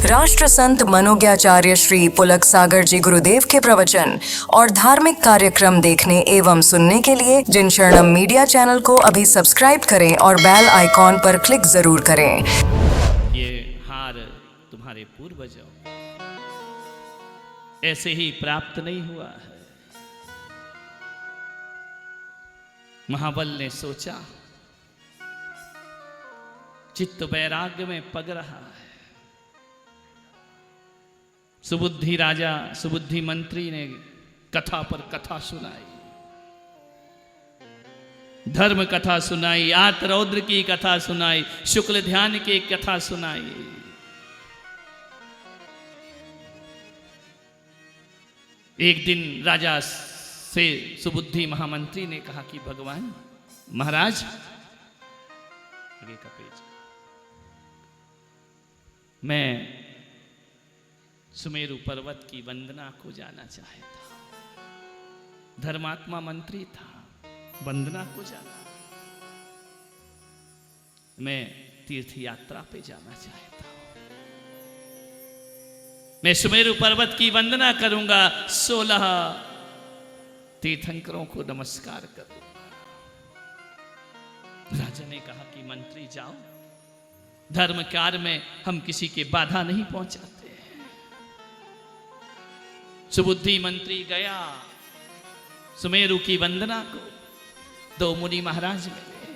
राष्ट्र संत मनोज्ञाचार्य श्री पुलक सागर जी गुरुदेव के प्रवचन और धार्मिक कार्यक्रम देखने एवं सुनने के लिए जिन शरणम मीडिया चैनल को अभी सब्सक्राइब करें और बेल आइकॉन पर क्लिक जरूर करें। ये हार तुम्हारे पूर्वजों ऐसे ही प्राप्त नहीं हुआ है। महाबल ने सोचा, चित्त वैराग्य में पग रहा है। सुबुद्धि राजा, सुबुद्धि मंत्री ने कथा पर कथा सुनाई, धर्म कथा सुनाई, आर्तरौद्र की कथा सुनाई, शुक्ल ध्यान की कथा सुनाई। एक दिन राजा से सुबुद्धि महामंत्री ने कहा कि भगवान महाराज, आगे का पेज, मैं सुमेरु पर्वत की वंदना को जाना चाहता। धर्मात्मा मंत्री था, वंदना को जाना। मैं तीर्थ यात्रा पे जाना चाहता हूं। मैं सुमेरु पर्वत की वंदना करूंगा, 16 तीर्थंकरों को नमस्कार करूंगा। राजा ने कहा कि मंत्री जाओ, धर्म कार्य में हम किसी के बाधा नहीं पहुंचाते। सुबुद्धि मंत्री गया सुमेरु की वंदना को। 2 मुनि महाराज मिले।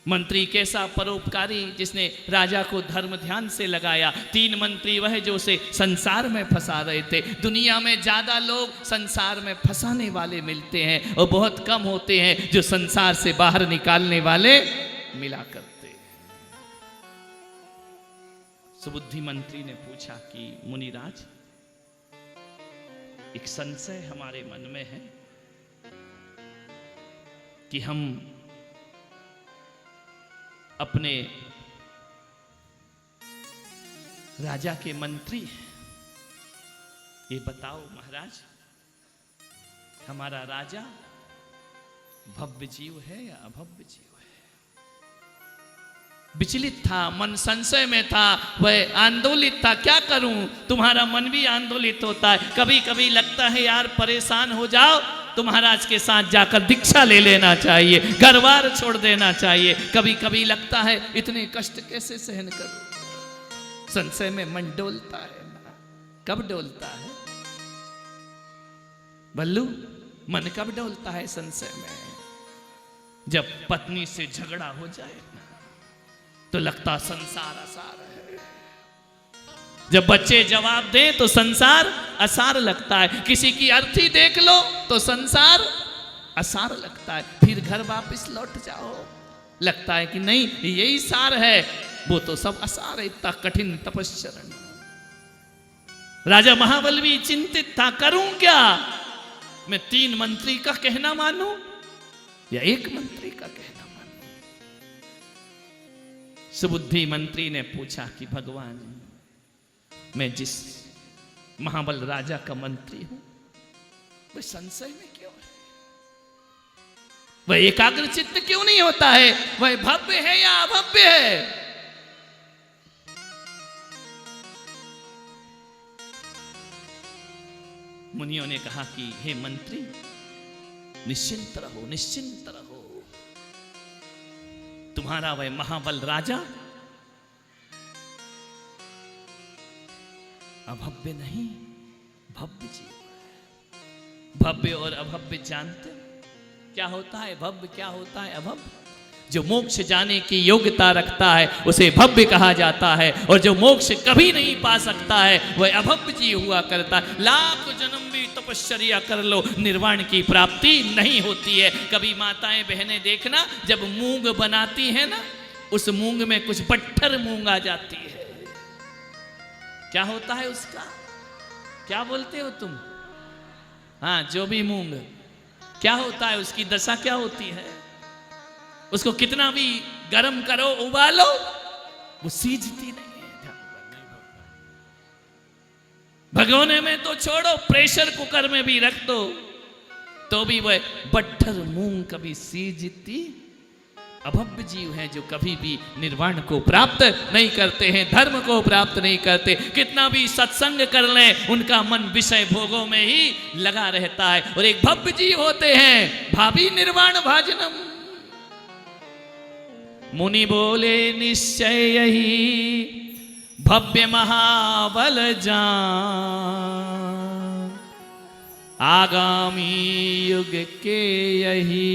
मंत्री कैसा परोपकारी, जिसने राजा को धर्म ध्यान से लगाया। 3 मंत्री वह जो उसे संसार में फंसा रहे थे। दुनिया में ज्यादा लोग संसार में फंसाने वाले मिलते हैं और बहुत कम होते हैं जो संसार से बाहर निकालने वाले मिला करते हैं। सुबुद्धि मंत्री ने पूछा कि मुनिराज, एक संशय हमारे मन में है कि हम अपने राजा के मंत्री हैं। ये बताओ महाराज, हमारा राजा भव्य जीव है या अभव्य जीव है? विचलित था, मन संशय में था, वह आंदोलित था। क्या करूं? तुम्हारा मन भी आंदोलित होता है। कभी कभी लगता है यार परेशान हो जाओ तो महाराज के साथ जाकर दीक्षा ले लेना चाहिए, घरबार छोड़ देना चाहिए। कभी कभी लगता है इतने कष्ट कैसे सहन करूं। संशय में मन डोलता है। कब डोलता है बल्लू? मन कब डोलता है संशय में? जब पत्नी से झगड़ा हो जाए तो लगता संसार असार है। जब बच्चे जवाब दें तो संसार असार लगता है। किसी की अर्थी देख लो तो संसार असार लगता है। फिर घर वापस लौट जाओ, लगता है कि नहीं यही सार है, वो तो सब असार है। इतना कठिन तपस्चरण। राजा महाबल भी चिंतित था, करूं क्या? मैं 3 मंत्री का कहना मानूं या 1 मंत्री का कहना? सुबुद्धि मंत्री ने पूछा कि भगवान, मैं जिस महाबल राजा का मंत्री हूं, वह संशय में क्यों है? वह एकाग्र चित्त क्यों नहीं होता है? वह भव्य है या अभव्य है? मुनियों ने कहा कि हे मंत्री, निश्चिंत रहो, निश्चिंत रहो। तुम्हारा वह महाबल राजा अभव्य नहीं, भव्य जीव है। भव्य और अभव्य जानते क्या होता है? भव्य क्या होता है? अभव्य। जो मोक्ष जाने की योग्यता रखता है उसे भव्य कहा जाता है, और जो मोक्ष कभी नहीं पा सकता है वह अभव्य जीव हुआ करता है। लाख जन्म भी तपश्चर्या कर लो, निर्वाण की प्राप्ति नहीं होती है। कभी माताएं बहनें देखना, जब मूंग बनाती है ना, उस मूंग में कुछ पट्ठर मूंग आ जाती है। क्या होता है उसका? क्या बोलते हो तुम? हाँ, जो भी मूंग, क्या होता है उसकी दशा? क्या होती है? उसको कितना भी गर्म करो, उबालो, वो सीजती नहीं है। भगोने में तो छोड़ो, प्रेशर कुकर में भी रख दो तो भी वह पट्ठर मूंग कभी सीजती अभव्य जीव हैं जो कभी भी निर्वाण को प्राप्त नहीं करते हैं, धर्म को प्राप्त नहीं करते। कितना भी सत्संग कर लें उनका मन विषय भोगों में ही लगा रहता है। और एक भव्य जीव होते हैं भावी निर्वाण भाजनम। मुनि बोले निश्चय यही भव्य महाबल जान, आगामी युग के यही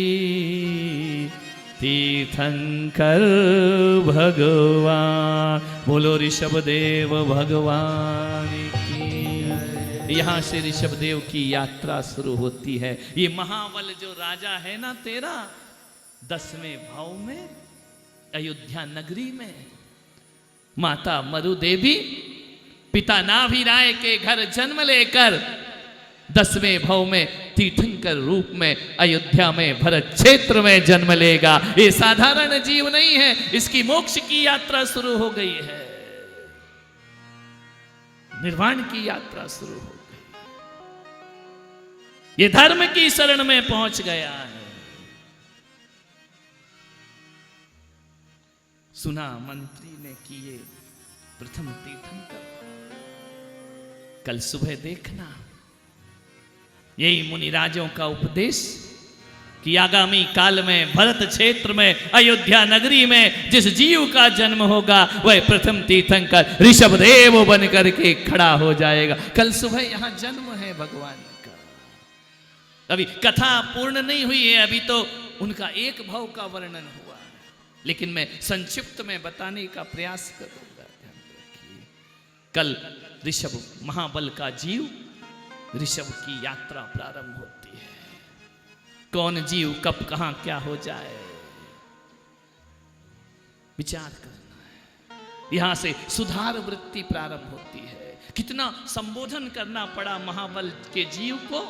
तीर्थंकर भगवान। बोलो ऋषभदेव भगवान की। यहाँ से ऋषभदेव की यात्रा शुरू होती है। ये महाबल जो राजा है ना तेरा, 10वें भाव में अयोध्या नगरी में माता मरु देवी पिता नाभि राय के घर जन्म लेकर 10वें भाव में तीर्थंकर रूप में अयोध्या में भरत क्षेत्र में जन्म लेगा। ये साधारण जीव नहीं है, इसकी मोक्ष की यात्रा शुरू हो गई है, निर्वाण की यात्रा शुरू हो गई। ये धर्म की शरण में पहुंच गया है। सुना मंत्री ने किए प्रथम तीर्थंकर। कल सुबह देखना यही मुनिराजों का उपदेश कि आगामी काल में भरत क्षेत्र में अयोध्या नगरी में जिस जीव का जन्म होगा वह प्रथम तीर्थंकर ऋषभदेव बन करके खड़ा हो जाएगा। कल सुबह यहां जन्म है भगवान का। अभी कथा पूर्ण नहीं हुई है, अभी तो उनका एक भाव का वर्णन हुआ है, लेकिन मैं संक्षिप्त में बताने का प्रयास करूंगा। ध्यान रखिए, कल ऋषभ महाबल का जीव ऋषभ की यात्रा प्रारंभ होती है। कौन जीव कब कहां क्या हो जाए विचार करना है। यहां से सुधार वृत्ति प्रारंभ होती है। कितना संबोधन करना पड़ा महाबल के जीव को,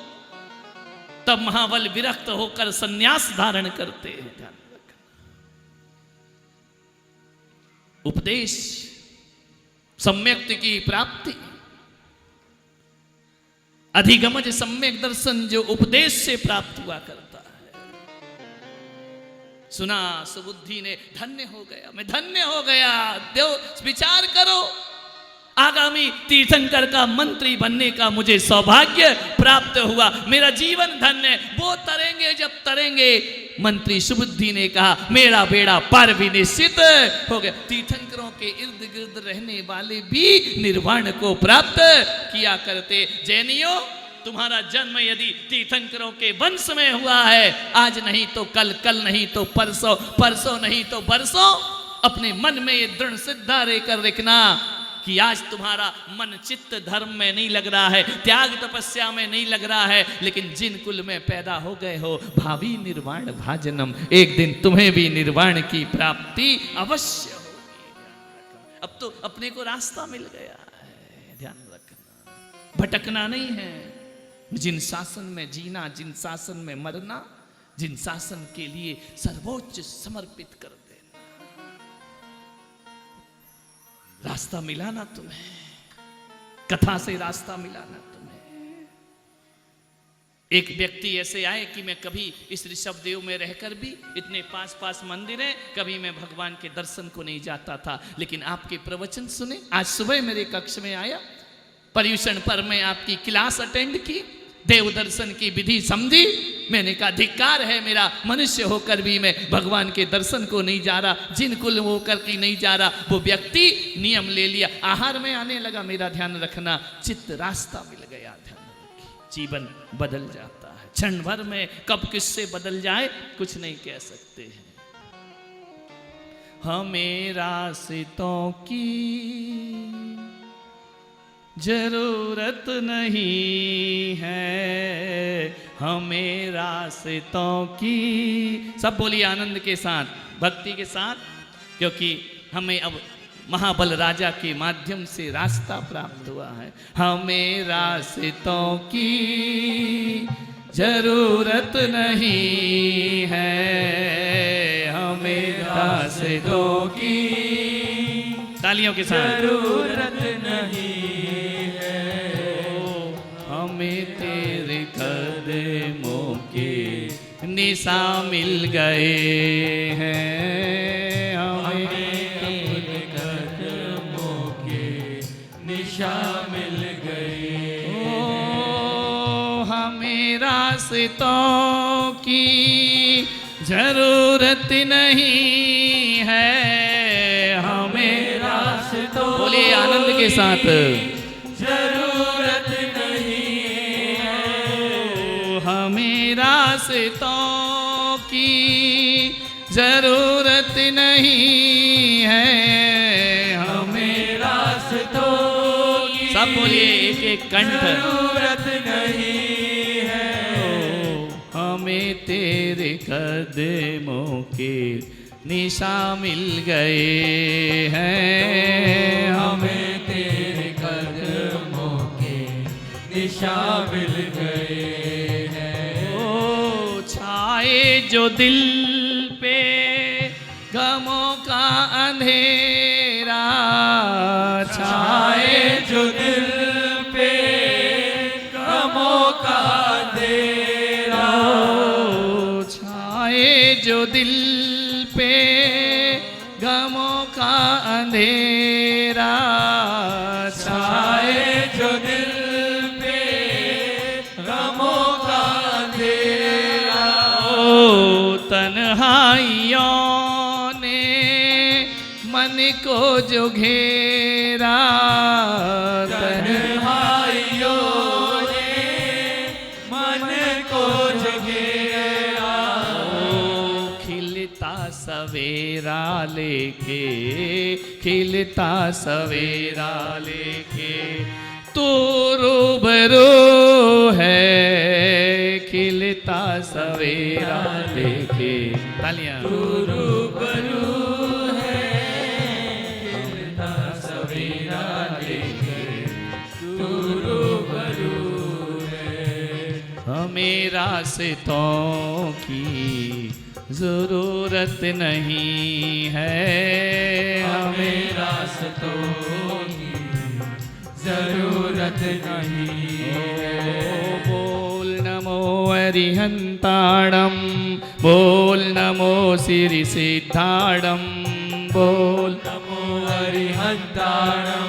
तब महाबल विरक्त होकर संन्यास धारण करते हैं। ध्यान रखना, उपदेश सम्यक्त की प्राप्ति, अधिगमज सम्यक दर्शन जो उपदेश से प्राप्त हुआ करता है। सुना सुबुद्धि ने धन्य हो गया, मैं धन्य हो गया। देव विचार करो, आगामी तीर्थंकर का मंत्री बनने का मुझे सौभाग्य प्राप्त हुआ, मेरा जीवन धन्य। वो तरेंगे जब तरेंगे, मंत्री सुबुद्धि ने कहा मेरा बेड़ा पार भी निश्चित हो गया। तीर्थंकरों के इर्द गिर्द रहने वाले भी निर्वाण को प्राप्त किया करते। जैनियों, तुम्हारा जन्म यदि तीर्थंकरों के वंश में हुआ है, आज नहीं तो कल, कल नहीं तो परसों, परसों नहीं तो बरसों, अपने मन में ये दृढ़ सिद्धा लेकर रखना कि आज तुम्हारा मन चित्त धर्म में नहीं लग रहा है, त्याग तपस्या में नहीं लग रहा है, लेकिन जिन कुल में पैदा हो गए हो भावी निर्वाण भाजनम, एक दिन तुम्हें भी निर्वाण की प्राप्ति अवश्य होगी। अब तो अपने को रास्ता मिल गया है, ध्यान रखना, भटकना नहीं है। जिन शासन में जीना, जिन शासन में मरना, जिन शासन के लिए सर्वोच्च समर्पित कर देना, रास्ता मिला ना तुम्हें, कथा से रास्ता मिला ना तुम्हें। एक व्यक्ति ऐसे आए कि मैं कभी इस ऋषभदेव में रहकर भी, इतने पास पास मंदिर हैं, कभी मैं भगवान के दर्शन को नहीं जाता था, लेकिन आपके प्रवचन सुने, आज सुबह मेरे कक्ष में आया, पर्यूषण पर मैं आपकी क्लास अटेंड की, देव दर्शन की विधि समझी। मैंने कहा धिक्कार है मेरा, मनुष्य होकर भी मैं भगवान के दर्शन को नहीं जा रहा, जिन कुल होकर के नहीं जा रहा। वो व्यक्ति नियम ले लिया, आहार में आने लगा, मेरा ध्यान रखना, चित्त रास्ता मिल गया। ध्यान रखिए, जीवन बदल जाता है क्षण भर में, कब किससे बदल जाए कुछ नहीं कह सकते हैं। हमें रास्तों की जरूरत नहीं है, हमें रास्तों की, सब बोलिए आनंद के साथ, भक्ति के साथ, क्योंकि हमें अब महाबल राजा के माध्यम से रास्ता प्राप्त हुआ है। हमें रास्तों की जरूरत नहीं है, हमें रास्तों की, तालियों के साथ, जरूरत नहीं, हमें तेरे कदमों के निशा मिल गए हैं हमें अपने कदमों के निशा मिल गए। ओ हमें रास्तों की जरूरत नहीं है, हमें रास्तों बोलिए आनंद के साथ, जरूरत नहीं है। हमें रास्तों की जरूरत नहीं है, हमें रास्तों की सब बोलिए एक एक कंठ, जरूरत नहीं है। हमें तेरे कदमों के निशा मिल गए हैं, हमें तेरे कदमों के निशा मिल गए हैं। ओ छाए जो दिल पे गमों का अंधेरा, छाए जो दिल पे गमों का अंधेरा, ओ छाए जो दिल पे गमों का अंधेरा, छाए जो दिल पे गमों का अंधेरा। ओ तन्हाइयों ने मन को जो घेरा, तन्हाइयों ने मन को जो घेरा, खिलता सवेरा लेके, खिलता सवेरा लेके तू रूबरू है, खिलता सवेरा लेके, तालियां, रूबरू है, खिलता सवेरा लेके तू रूबरू है। हमें रास्तों की जरूरत नहीं है, हमें रास्तों की जरूरत नहीं है। बोल नमो अरिहंताणम, बोल नमो सिरि सिद्धाणम, बोल नमो अरिहंताणम,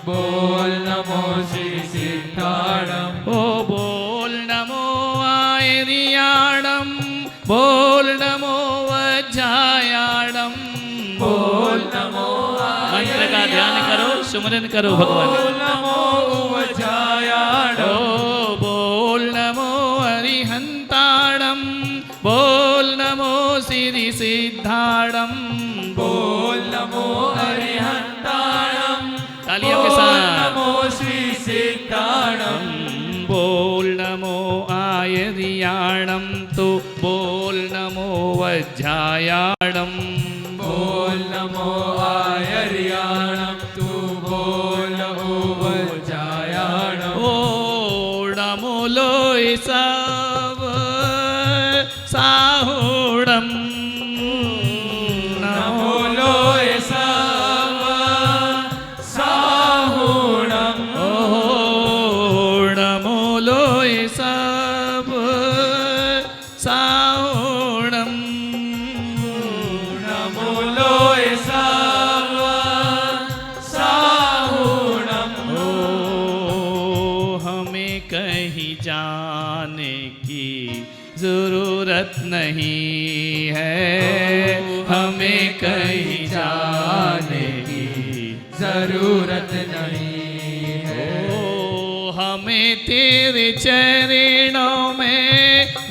बोल नमो श्री सिद्धाणम, ओ बोल नमो आयरियाणम, बोल नमो वज्रायाणम, बोल नमो मंत्र का ध्यान करो, सुमरन करो भगवान। बोल नमो वज्रायाणम, ओ बोल नमो अरिहंताणम, बोल नमो सिरि सिद्धाणम, बोल नमो अरिहंताणम, तालियों के बोल साथ, नमो श्री सिद्धाणम, बोल नमो आयरियाणम, तो बोल नमो वज्रायाणम, बोल नमो आयर्याणम, तू बोल नमो वज्रायाणम, ओ नमो लोय सब साहुणम, नमो लोय सब साहुणम, ओ नमो लोय सब साहुणम, नमो लोय सब साहुणम। ओ हमें कहीं जाने की जरूरत नहीं है, हमें कहीं जाने की जरूरत नहीं है। ओ हमें तेरे चरणों में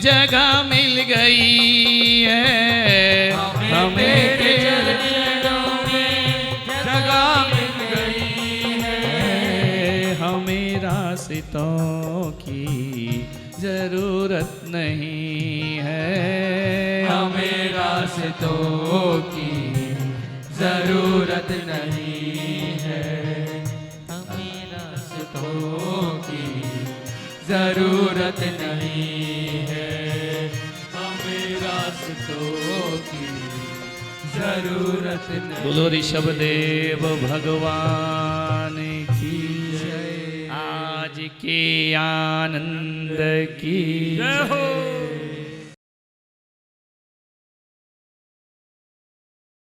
जगह मिल गई है, हमें तेरे चरणों में जगह मिल गई है। हमें रास्तों की जरूरत नहीं है, हमें रास्तों की जरूरत नहीं है। हमें रास्तों की जरूरत नहीं है। हमें रास्तों की जरूरत नहीं। बोलो ऋषभदेव भगवान की जय, आज के आनंद की जय हो।